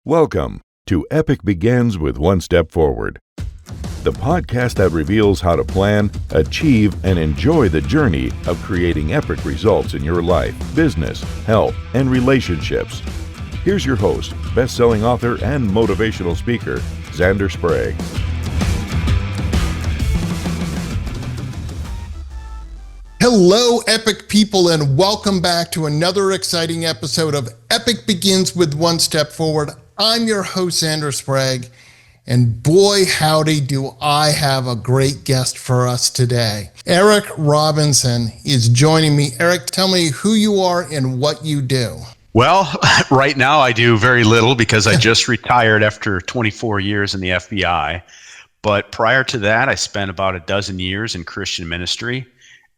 Welcome to Epic Begins with One Step Forward, the podcast that reveals how to plan, achieve, and enjoy the journey of creating epic results in your life, business, health, and relationships. Here's your host, best-selling author and motivational speaker, Xander Sprague. Hello, epic people, and welcome back to another exciting episode of Epic Begins with One Step Forward. I'm your host, Xander Sprague, and boy, howdy, do I have a great guest for us today. Eric Robinson is joining me. Eric, tell me who you are and what you do. Well, right now I do very little because I just retired after 24 years in the FBI. But prior to that, I spent about a dozen years in Christian ministry.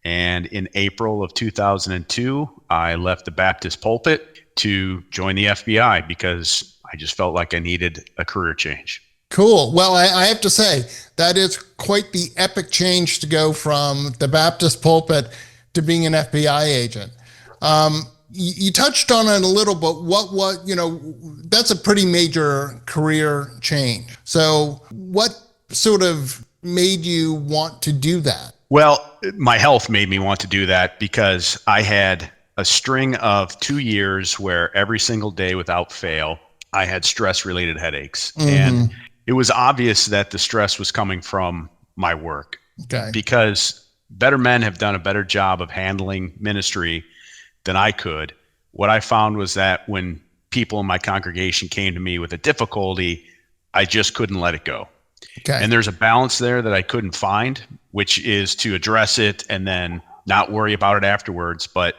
And in April of 2002, I left the Baptist pulpit to join the FBI because I just felt like I needed a career change. Cool. Well, I have to say, that is quite the epic change to go from the Baptist pulpit to being an FBI agent. You touched on it a little, but that's a pretty major career change. So what sort of made you want to do that? Well, my health made me want to do that because I had a string of 2 years where every single day without fail, I had stress-related headaches. Mm-hmm. And it was obvious that the stress was coming from my work. Okay. Because better men have done a better job of handling ministry than I could. What I found was that when people in my congregation came to me with a difficulty, I just couldn't let it go. Okay. And there's a balance there that I couldn't find, which is to address it and then not worry about it afterwards. But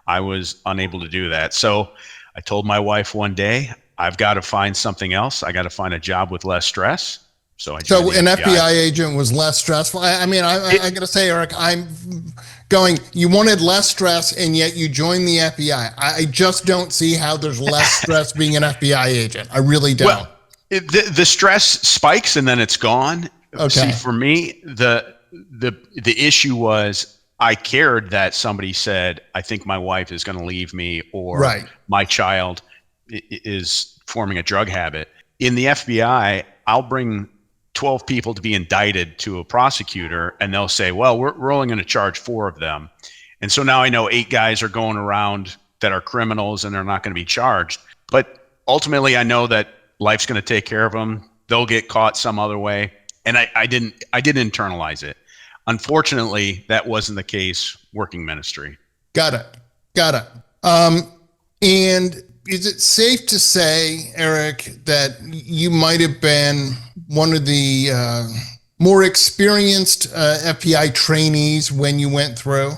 I was unable to do that. So I told my wife one day, I've got to find something else. I got to find a job with less stress. So an FBI agent was less stressful. I got to say, Eric, I'm going, you wanted less stress and yet you joined the FBI. I just don't see how there's less stress being an FBI agent. I really don't. Well, the stress spikes and then it's gone. Okay. See, for me, the issue was I cared that somebody said, I think my wife is going to leave me, or right. My child is forming a drug habit. In the FBI, I'll bring 12 people to be indicted to a prosecutor, and they'll say, well, we're only going to charge 4 of them. And so now I know 8 guys are going around that are criminals and they're not going to be charged. But ultimately, I know that life's going to take care of them. They'll get caught some other way. And I didn't internalize it. Unfortunately, that wasn't the case working ministry. Got it. And is it safe to say, Eric, that you might have been one of the more experienced FBI trainees when you went through?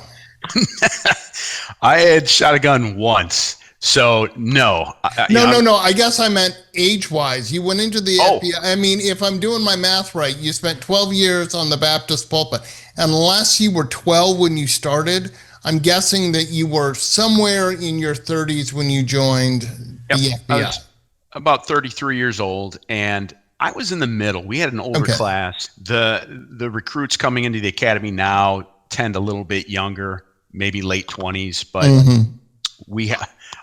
I had shot a gun once. So no. No. I guess I meant age-wise. You went into the FBI. I mean, if I'm doing my math right, you spent 12 years on the Baptist pulpit. Unless you were 12 when you started, I'm guessing that you were somewhere in your 30s when you joined the FBI. I was about 33 years old, and I was in the middle. We had an older class. The recruits coming into the academy now tend a little bit younger, maybe late 20s, but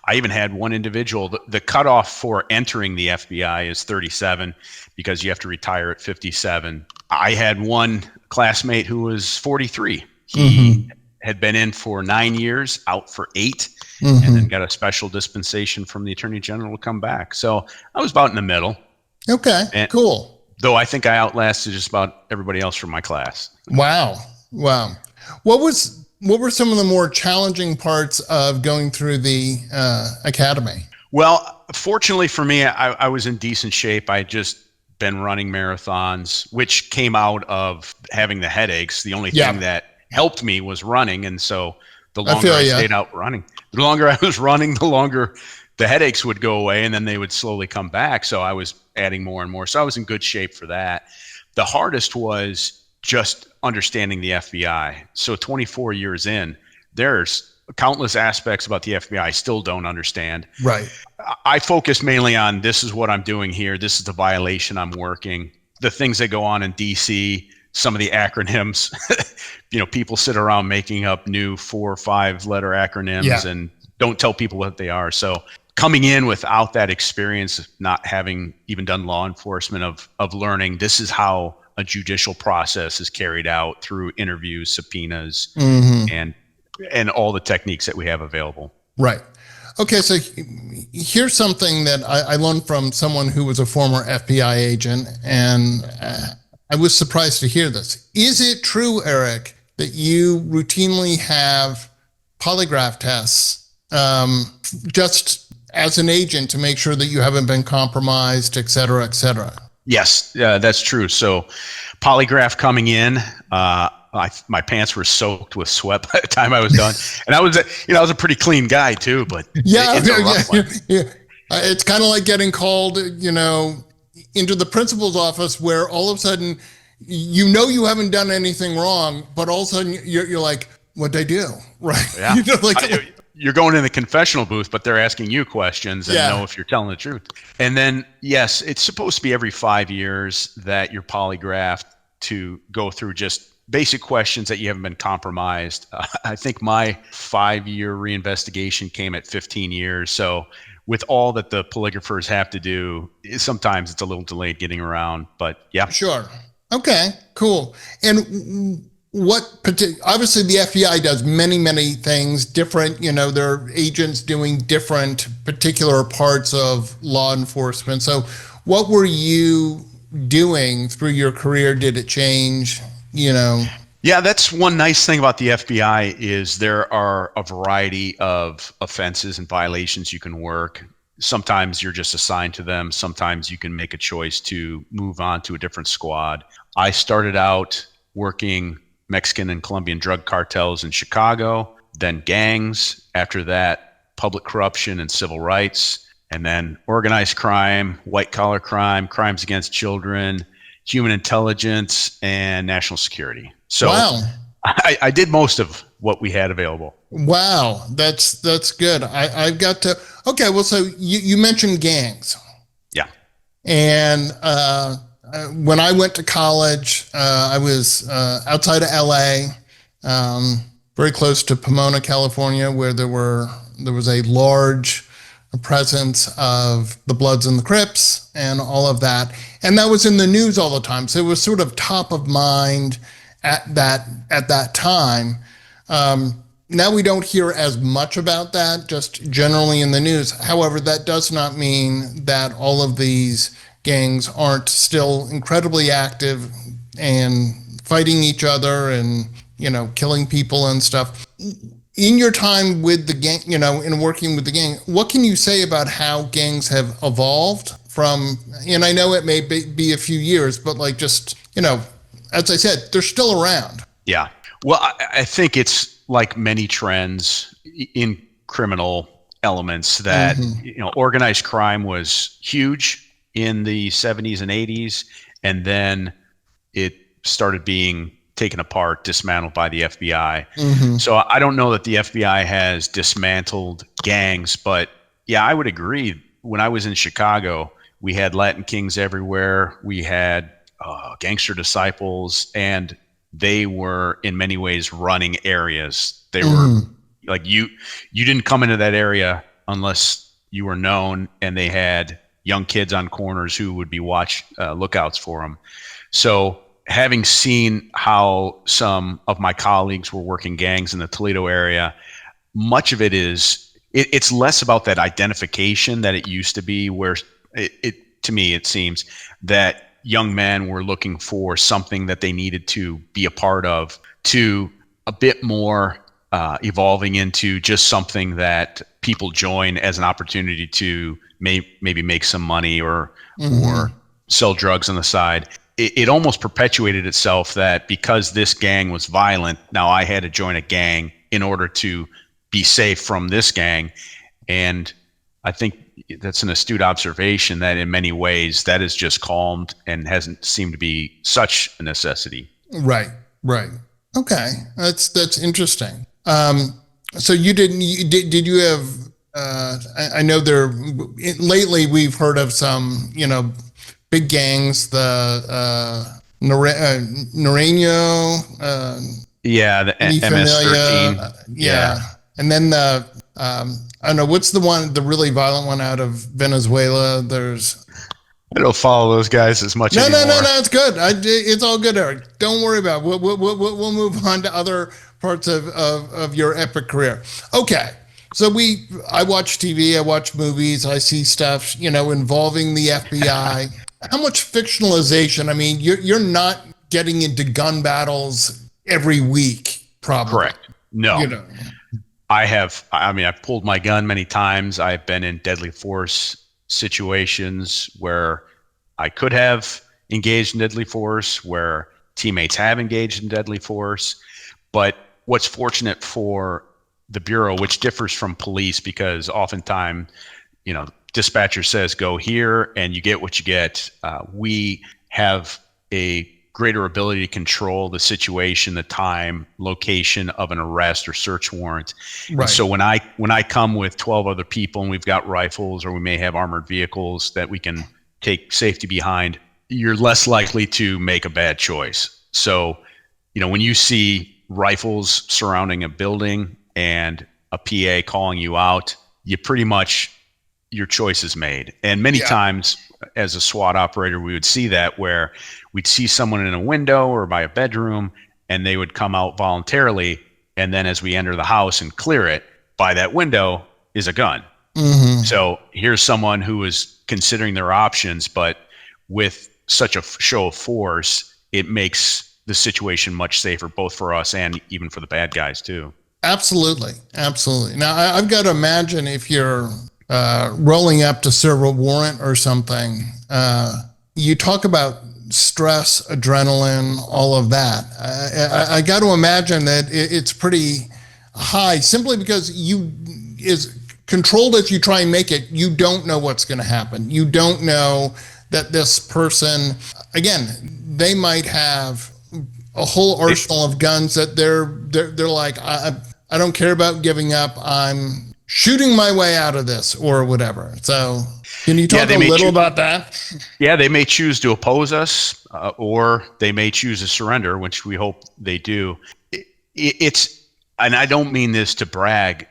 I even had one individual. The cutoff for entering the FBI is 37 because you have to retire at 57. I had one classmate who was 43. He had been in for 9 years, out for 8, and then got a special dispensation from the Attorney General to come back. So I was about in the middle. Okay, cool. Though I think I outlasted just about everybody else from my class. Wow. What were some of the more challenging parts of going through the academy? Well, fortunately for me, I was in decent shape. I had just been running marathons, which came out of having the headaches. The only thing that helped me was running. And so the longer I stayed out running, the longer I was running, the longer the headaches would go away and then they would slowly come back. So I was adding more and more. So I was in good shape for that. The hardest was just understanding the FBI. So 24 years in, there's countless aspects about the FBI I still don't understand. Right. I focus mainly on this is what I'm doing here. This is the violation I'm working. The things that go on in DC, some of the acronyms, people sit around making up new 4 or 5 letter acronyms and don't tell people what they are. So coming in without that experience, not having even done law enforcement, of learning this is how a judicial process is carried out through interviews, subpoenas, and all the techniques that we have available. Right. Okay, so here's something that I learned from someone who was a former FBI agent, and I was surprised to hear this. Is it true, Eric, that you routinely have polygraph tests just as an agent to make sure that you haven't been compromised, et cetera, et cetera? Yes, that's true. So polygraph coming in, my pants were soaked with sweat by the time I was done, and I was a pretty clean guy too. But it's kind of like getting called, into the principal's office, where all of a sudden, you haven't done anything wrong, but all of a sudden you're like, what'd I do? Right? Yeah. You're going in the confessional booth, but they're asking you questions and know if you're telling the truth. And then, yes, it's supposed to be every 5 years that you're polygraphed to go through just basic questions that you haven't been compromised. I think my 5-year reinvestigation came at 15 years. So with all that the polygraphers have to do, sometimes it's a little delayed getting around, but yeah. Sure. Okay, cool. And obviously the FBI does many, many things different, there are agents doing different particular parts of law enforcement. So what were you doing through your career? Did it change, Yeah, that's one nice thing about the FBI is there are a variety of offenses and violations you can work. Sometimes you're just assigned to them. Sometimes you can make a choice to move on to a different squad. I started out working Mexican and Colombian drug cartels in Chicago, then gangs. After that, public corruption and civil rights, and then organized crime, white collar crime, crimes against children, human intelligence, and national security. So wow. I did most of what we had available. Wow, that's good. I've got to. Okay, well, so you mentioned gangs. Yeah. And when I went to college, I was outside of LA, very close to Pomona, California, where there was a large presence of the Bloods and the Crips and all of that. And that was in the news all the time. So it was sort of top of mind at that time. Now we don't hear as much about that, just generally in the news. However, that does not mean that all of these gangs aren't still incredibly active and fighting each other and, killing people and stuff. In your time with the gang, in working with the gang, what can you say about how gangs have evolved from, and I know it may be a few years, but as I said, they're still around. Yeah. Well, I think it's like many trends in criminal elements that, organized crime was huge in the 70s and 80s, and then it started being taken apart, dismantled by the FBI. So I don't know that the FBI has dismantled gangs, but yeah, I would agree. When I was in Chicago, we had Latin Kings everywhere. We had gangster disciples, and they were in many ways running areas. They were like, you didn't come into that area unless you were known, and they had young kids on corners who would be lookouts for them. So having seen how some of my colleagues were working gangs in the Toledo area, much of it is, it's less about that identification that it used to be, where to me, it seems that young men were looking for something that they needed to be a part of, to a bit more evolving into just something that people join as an opportunity to maybe make some money or sell drugs on the side. It almost perpetuated itself that because this gang was violent, now I had to join a gang in order to be safe from this gang. And I think that's an astute observation that in many ways that has just calmed and hasn't seemed to be such a necessity. Right. Okay. That's interesting. So did you have, I know lately we've heard of some, big gangs, the Noreno, the MS-13. yeah. And then I don't know, what's the really violent one out of Venezuela? I don't follow those guys as much anymore. No, it's good. It's all good, Eric. Don't worry about it. We'll move on to other parts of your epic career. Okay. So I watch TV, I watch movies, I see stuff, involving the FBI. How much fictionalization? I mean, you're not getting into gun battles every week, probably. Correct. No. I've pulled my gun many times. I've been in deadly force situations where I could have engaged in deadly force, where teammates have engaged in deadly force. But what's fortunate for the Bureau, which differs from police, because oftentimes, dispatcher says go here and you get what you get. We have a greater ability to control the situation, the time, location of an arrest or search warrant. Right. So when I come with 12 other people and we've got rifles, or we may have armored vehicles that we can take safety behind, you're less likely to make a bad choice. So, when you see rifles surrounding a building and a PA calling you out, you pretty much, your choice is made. And many times as a SWAT operator, we would see that, where we'd see someone in a window or by a bedroom and they would come out voluntarily. And then as we enter the house and clear it, by that window is a gun. Mm-hmm. So here's someone who is considering their options, but with such a show of force, it makes the situation much safer, both for us and even for the bad guys too. Absolutely. Now, I've got to imagine if you're rolling up to serve a warrant or something, you talk about stress, adrenaline, all of that. I got to imagine that it's pretty high, simply because as controlled as you try and make it, you don't know what's going to happen. You don't know that this person, again, they might have a whole arsenal of guns that they're like, I don't care about giving up. I'm shooting my way out of this or whatever. So can you talk a little about that? Yeah, they may choose to oppose us, or they may choose to surrender, which we hope they do. It's, and I don't mean this to brag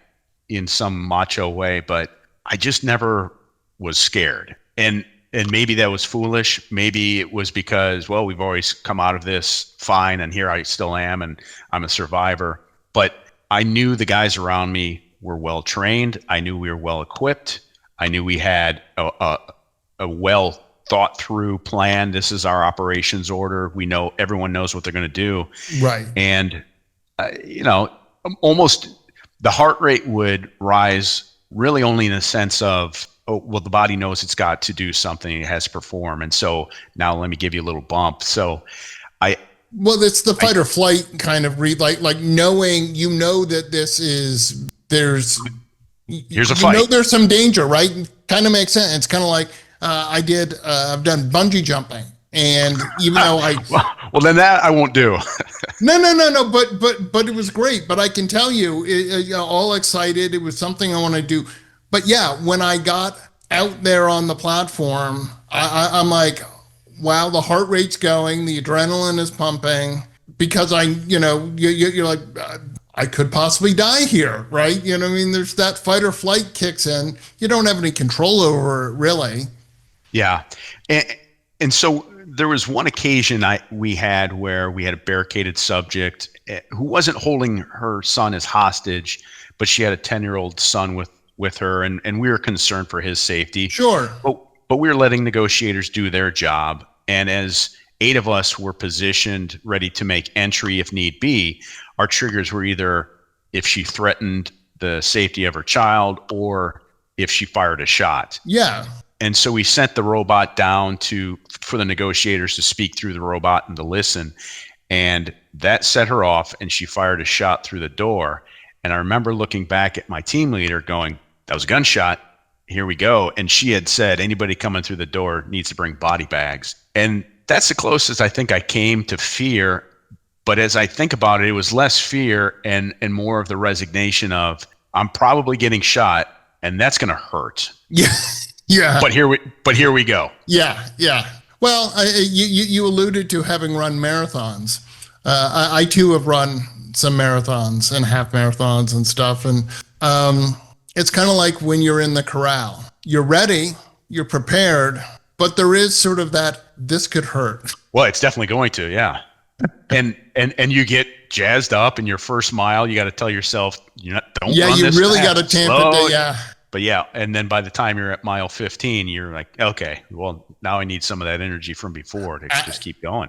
in some macho way, but I just never was scared. And maybe that was foolish. Maybe it was because, well, we've always come out of this fine, and here I still am, and I'm a survivor. But I knew the guys around me were well trained. I knew we were well equipped. I knew we had a well thought through plan. This is our operations order. We know, everyone knows what they're going to do. Right. And, almost the heart rate would rise really only in the sense of, oh, well, the body knows it's got to do something, it has to perform. And so now let me give you a little bump. So well, it's the fight or flight kind of like knowing, that here's a fight. There's some danger, right? Kind of makes sense. It's kind of like I've done bungee jumping, and even though well, then that I won't do. No. But it was great. But I can tell you, all excited. It was something I want to do. But yeah, when I got out there on the platform, I'm like, wow, the heart rate's going, the adrenaline is pumping, because you're like, I could possibly die here, right? There's that fight or flight kicks in. You don't have any control over it, really. Yeah. And so there was one occasion we had where we had a barricaded subject who wasn't holding her son as hostage, but she had a 10-year-old son with her, and we were concerned for his safety. Sure. But we were letting negotiators do their job. And as 8 of us were positioned, ready to make entry if need be, our triggers were either if she threatened the safety of her child or if she fired a shot. Yeah. And so we sent the robot down for the negotiators to speak through the robot and to listen. And that set her off, and she fired a shot through the door. And I remember looking back at my team leader going, that was a gunshot. Here we go. And she had said, anybody coming through the door needs to bring body bags. And that's the closest I think I came to fear. But as I think about it, it was less fear and more of the resignation of, I'm probably getting shot, and that's going to hurt. Yeah. Yeah. But here we go. Yeah. Yeah. Well, you alluded to having run marathons. I too have run some marathons and half marathons and stuff. And it's kind of like when you're in the corral. You're ready, you're prepared, but there is sort of that, this could hurt. Well, it's definitely going to, yeah. And you get jazzed up in your first mile. You got to tell yourself, don't Yeah, run you this really fast. got to tamp Slow it down. Yeah. But yeah, and then by the time you're at mile 15, you're like, okay, well, now I need some of that energy from before to just keep going.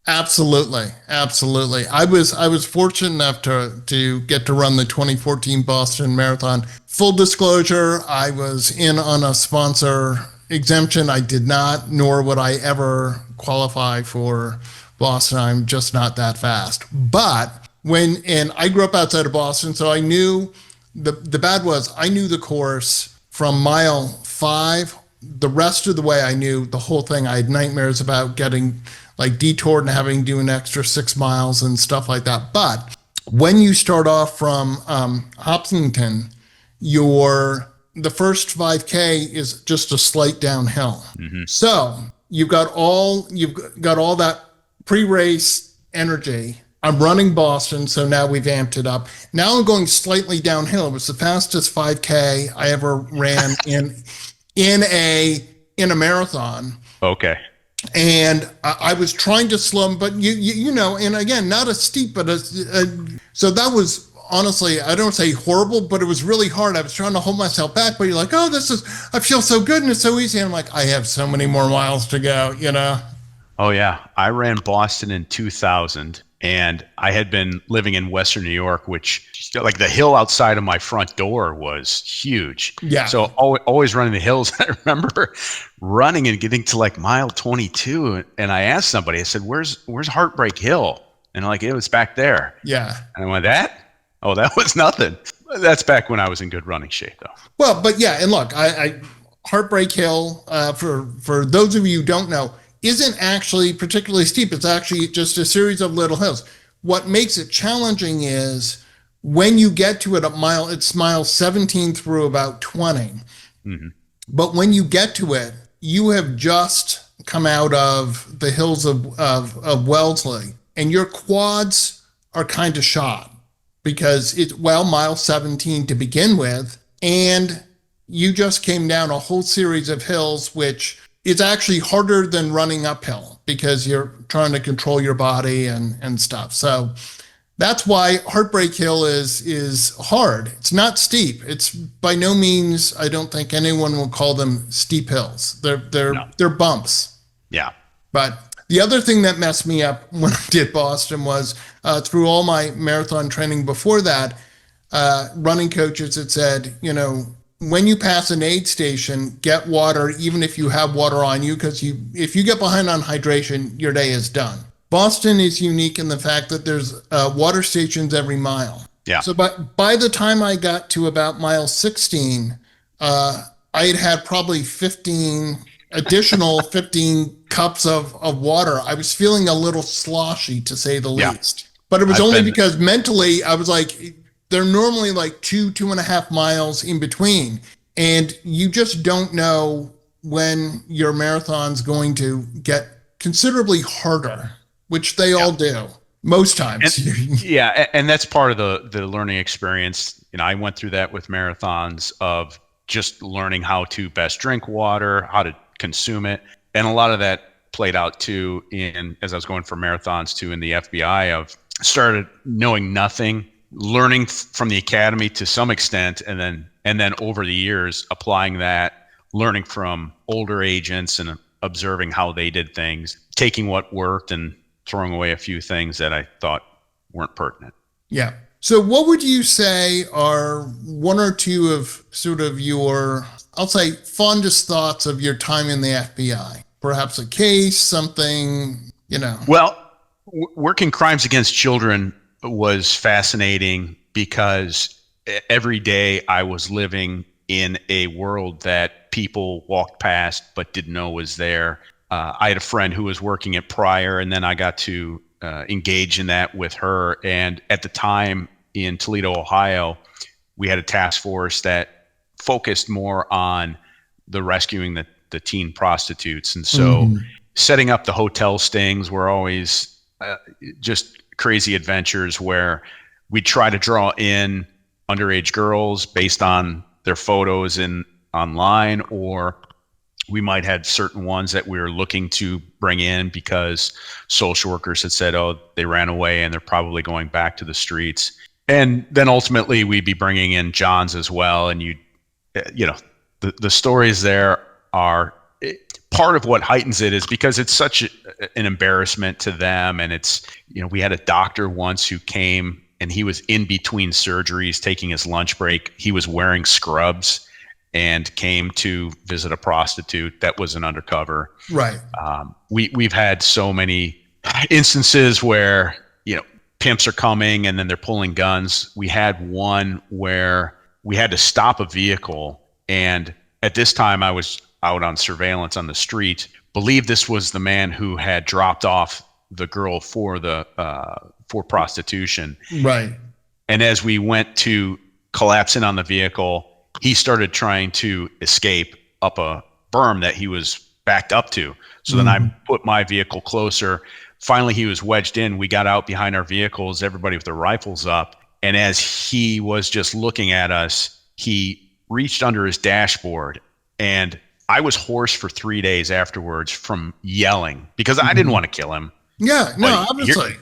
Absolutely. Absolutely. I was fortunate enough to get to run the 2014 Boston Marathon. Full disclosure, I was in on a sponsor exemption. I did not, nor would I ever qualify for Boston. I'm just not that fast. But and I grew up outside of Boston, so I knew the bad was I knew the course from mile 5. The rest of the way I knew the whole thing. I had nightmares about getting like detoured and having to do an extra 6 miles and stuff like that. But when you start off from Hopkinton, the first 5K is just a slight downhill. Mm-hmm. So you've got all that pre-race energy. I'm running Boston, so now we've amped it up. Now I'm going slightly downhill. It was the fastest 5K I ever ran in a marathon. Okay. And I was trying to slow them, but you know, and again, not as steep, but so that was honestly, I don't say horrible, but it was really hard. I was trying to hold myself back, but you're like, oh, I feel so good and it's so easy. And I'm like, I have so many more miles to go, you know? Oh yeah. I ran Boston in 2000 and I had been living in Western New York, which like the hill outside of my front door was huge. Yeah. So always running the hills. I remember running and getting to like mile 22. And I asked somebody, I said, where's Heartbreak Hill? And like, it was back there. Yeah. And I went, that was nothing. That's back when I was in good running shape though. Well, but yeah. And look, I Heartbreak Hill, for those of you who don't know, isn't actually particularly steep. It's actually just a series of little hills. What makes it challenging is when you get to it it's mile 17 through about 20. Mm-hmm. But when you get to it, you have just come out of the hills of Wellesley and your quads are kind of shot because it's mile 17 to begin with. And you just came down a whole series of hills, which it's actually harder than running uphill because you're trying to control your body and stuff. So that's why Heartbreak Hill is hard. It's not steep. It's by no means, I don't think anyone will call them steep hills. They're bumps. Yeah. But the other thing that messed me up when I did Boston was through all my marathon training before that, running coaches had said, you know, when you pass an aid station, get water, even if you have water on you, because if you get behind on hydration, your day is done. Boston is unique in the fact that there's water stations every mile. Yeah. So by the time I got to about mile 16, I had probably 15 cups of water. I was feeling a little sloshy, to say the least. But it was only because mentally I was like, they're normally like 2.5 miles in between. And you just don't know when your marathon's going to get considerably harder, which they all do most times. And that's part of the learning experience. You know, I went through that with marathons of just learning how to best drink water, how to consume it. And a lot of that played out too as I was going for marathons too in the FBI of started knowing nothing, learning from the academy to some extent, and then over the years applying that, learning from older agents and observing how they did things, taking what worked and throwing away a few things that I thought weren't pertinent. Yeah. So what would you say are one or two of sort of your, I'll say, fondest thoughts of your time in the FBI? Perhaps a case, something, you know. Well, working crimes against children was fascinating because every day I was living in a world that people walked past but didn't know was there. I had a friend who was working at Pryor, and then I got to engage in that with her. And at the time in Toledo, Ohio, we had a task force that focused more on the rescuing the teen prostitutes. And so setting up the hotel stings were always just crazy adventures where we try to draw in underage girls based on their photos online, or we might have certain ones that we were looking to bring in because social workers had said, oh, they ran away and they're probably going back to the streets. And then ultimately we'd be bringing in Johns as well. And the stories there are part of what heightens it is because it's such an embarrassment to them. And it's, we had a doctor once who came and he was in between surgeries, taking his lunch break. He was wearing scrubs and came to visit a prostitute that was an undercover. Right. We've had so many instances where, pimps are coming and then they're pulling guns. We had one where we had to stop a vehicle. And at this time I was out on surveillance on the street, believed this was the man who had dropped off the girl for prostitution. Right. And as we went to collapse in on the vehicle, he started trying to escape up a berm that he was backed up to. So then I put my vehicle closer. Finally, he was wedged in. We got out behind our vehicles, everybody with their rifles up. And as he was just looking at us, he reached under his dashboard. And I was hoarse for 3 days afterwards from yelling because I didn't want to kill him. Yeah, no, obviously.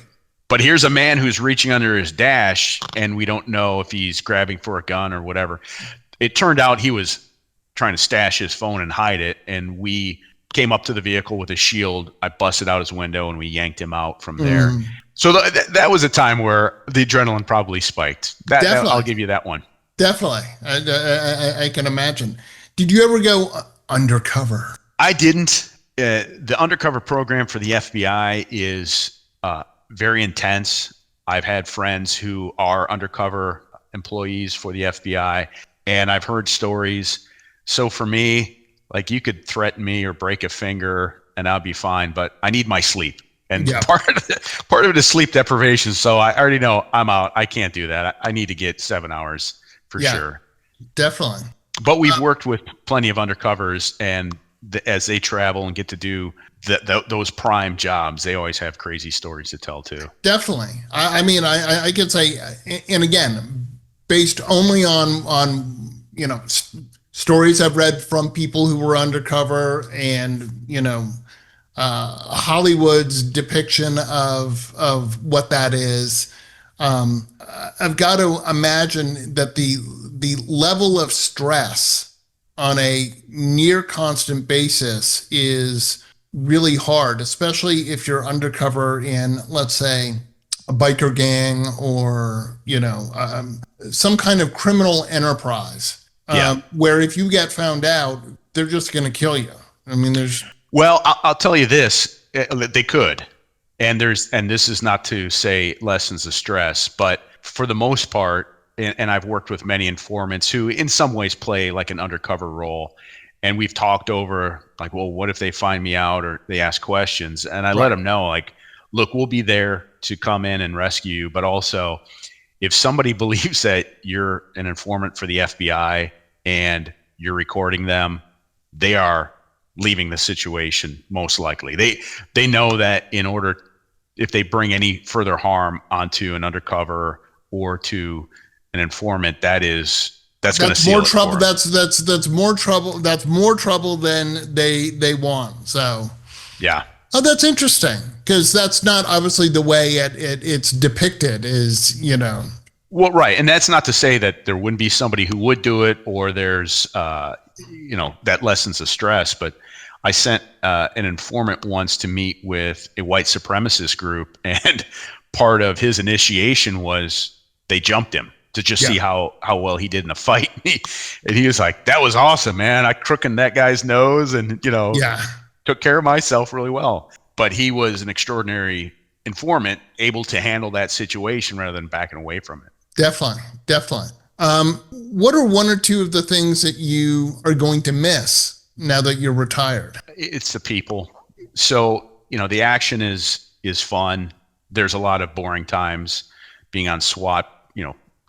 But here's a man who's reaching under his dash, and we don't know if he's grabbing for a gun or whatever. It turned out he was trying to stash his phone and hide it, and we came up to the vehicle with a shield. I busted out his window, and we yanked him out from there. So that was a time where the adrenaline probably spiked. I'll give you that one. Definitely. I can imagine. Did you ever go undercover? I didn't. The undercover program for the FBI is very intense. I've had friends who are undercover employees for the FBI, and I've heard stories. So for me, like, you could threaten me or break a finger and I'll be fine, but I need my sleep. And part of it is sleep deprivation. So I already know I'm out. I can't do that. I need to get 7 hours for sure. Definitely. But we've worked with plenty of undercovers, and as they travel and get to do those prime jobs, they always have crazy stories to tell too. Definitely. I mean, I could say, and again, based only on stories I've read from people who were undercover, and Hollywood's depiction of what that is. I've got to imagine that the level of stress on a near constant basis is really hard, especially if you're undercover in, let's say, a biker gang or some kind of criminal enterprise. Where if you get found out, they're just going to kill you. I mean, Well, I'll tell you this: they could, and this is not to say lessens the stress, but for the most part, and I've worked with many informants who, in some ways, play like an undercover role, and we've talked over like, well, what if they find me out or they ask questions, and I let them know, like, look, we'll be there to come in and rescue you, but also, if somebody believes that you're an informant for the FBI and you're recording them, they are leaving the situation most likely. They know that if they bring any further harm onto an undercover or to an informant, that's going to seal more it trouble. for That's more trouble. That's more trouble than they want. So yeah. Oh, that's interesting, because that's not obviously the way it's depicted. Well, right, and that's not to say that there wouldn't be somebody who would do it, or there's that lessens the stress. But I sent an informant once to meet with a white supremacist group, and part of his initiation was they jumped him to just see how well he did in a fight. And he was like, "That was awesome, man! I crooked that guy's nose, and took care of myself really well." But he was an extraordinary informant, able to handle that situation rather than backing away from it. Definitely. What are one or two of the things that you are going to miss now that you're retired? It's the people. So, the action is fun. There's a lot of boring times. Being on SWAT,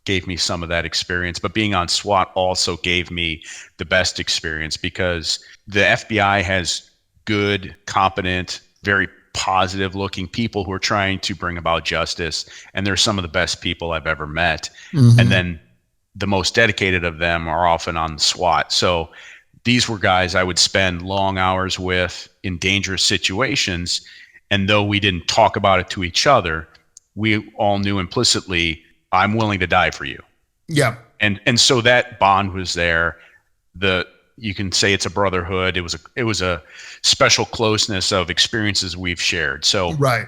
gave me some of that experience, but being on SWAT also gave me the best experience, because the FBI has good, competent, very positive looking people who are trying to bring about justice, and they're some of the best people I've ever met. And then the most dedicated of them are often on the SWAT. So these were guys I would spend long hours with in dangerous situations. And though we didn't talk about it to each other, we all knew implicitly, I'm willing to die for you. Yeah. And so that bond was there. You can say it's a brotherhood. It was a special closeness of experiences we've shared. So right.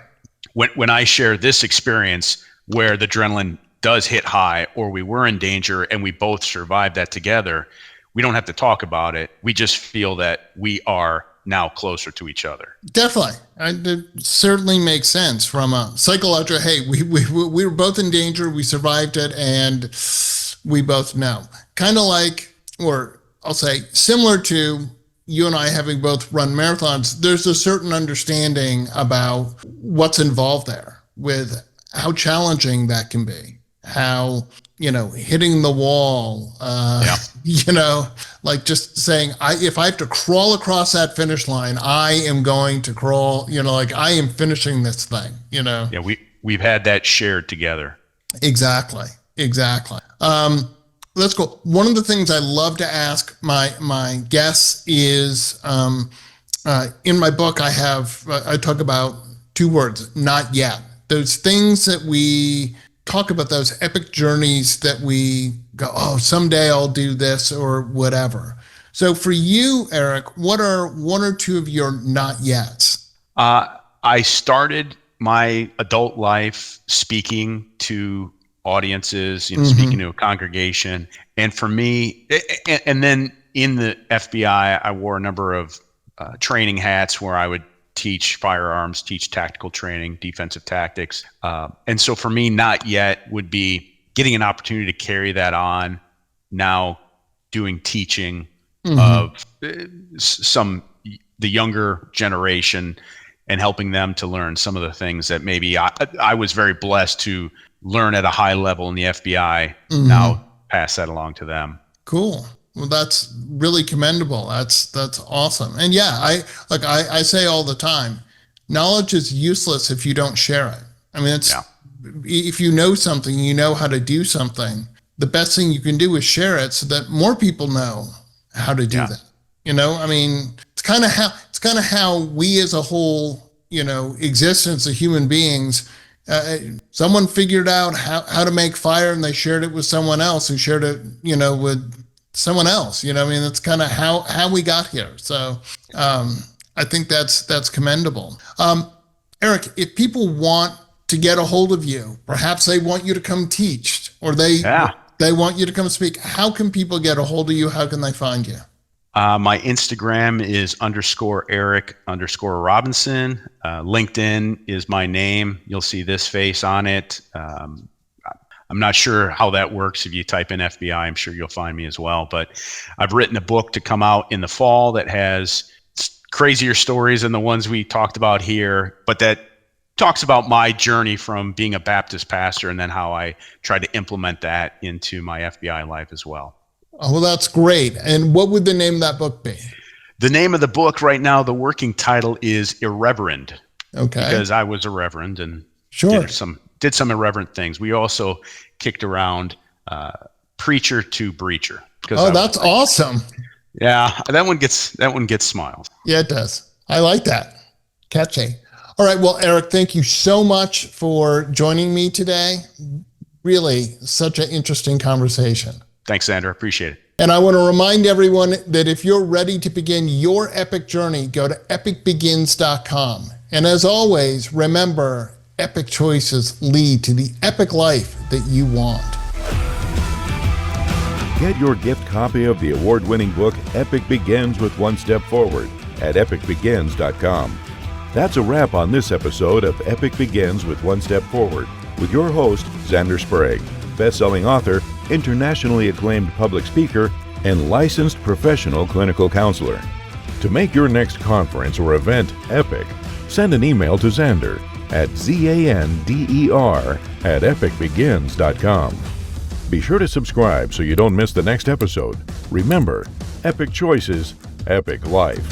When I share this experience where the adrenaline does hit high, or we were in danger and we both survived that together, we don't have to talk about it. We just feel that we are now closer to each other. Definitely. It certainly makes sense from a psychological, hey, we were both in danger, we survived it, and we both know. Kind of like, or I'll say similar to you and I having both run marathons, there's a certain understanding about what's involved there with how challenging that can be, how, hitting the wall, like just saying, if I have to crawl across that finish line, I am going to crawl, like I am finishing this thing, Yeah, we've had that shared together. Exactly. Let's go. One of the things I love to ask my guests is, in my book, I talk about 2 words, not yet. Those things that we talk about, those epic journeys that we go, oh, someday I'll do this or whatever. So for you, Eric, what are 1 or 2 of your not yets? I started my adult life speaking to audiences, speaking to a congregation. And for me, and then in the FBI, I wore a number of training hats where I would teach firearms, teach tactical training, defensive tactics. And so for me, not yet would be getting an opportunity to carry that on, now doing teaching of the younger generation and helping them to learn some of the things that maybe I was very blessed to learn at a high level in the FBI, now pass that along to them. Cool. Well, that's really commendable. That's awesome. And yeah, I say all the time, knowledge is useless if you don't share it. I mean, if you know something, you know how to do something, the best thing you can do is share it so that more people know how to do that. I mean, it's kind of how we as a whole, existence of human beings. Someone figured out how to make fire, and they shared it with someone else who shared it, with someone else. I mean, that's kind of how we got here. So I think that's commendable. Eric, if people want to get a hold of you, perhaps they want you to come teach, or they want you to come speak, how can people get a hold of you? How can they find you? My Instagram is _Eric_Robinson. LinkedIn is my name. You'll see this face on it. I'm not sure how that works. If you type in FBI, I'm sure you'll find me as well. But I've written a book to come out in the fall that has crazier stories than the ones we talked about here, but that talks about my journey from being a Baptist pastor and then how I tried to implement that into my FBI life as well. Oh, well, that's great. And what would the name of that book be? The name of the book right now, the working title is Irreverend. Okay. Because I was a reverend and did some irreverent things. We also kicked around preacher to breacher. Oh, that's awesome. Yeah, that one gets smiles. Yeah, it does. I like that. Catchy. All right. Well, Eric, thank you so much for joining me today. Really, such an interesting conversation. Thanks, Sandra. Appreciate it. And I want to remind everyone that if you're ready to begin your epic journey, go to epicbegins.com. And as always, remember, epic choices lead to the epic life that you want. Get your gift copy of the award-winning book, Epic Begins with One Step Forward, at epicbegins.com. That's a wrap on this episode of Epic Begins with One Step Forward with your host, Xander Sprague, best-selling author, internationally acclaimed public speaker, and licensed professional clinical counselor. To make your next conference or event epic, send an email to Xander at zander@epicbegins.com. Be sure to subscribe so you don't miss the next episode. Remember, epic choices, epic life.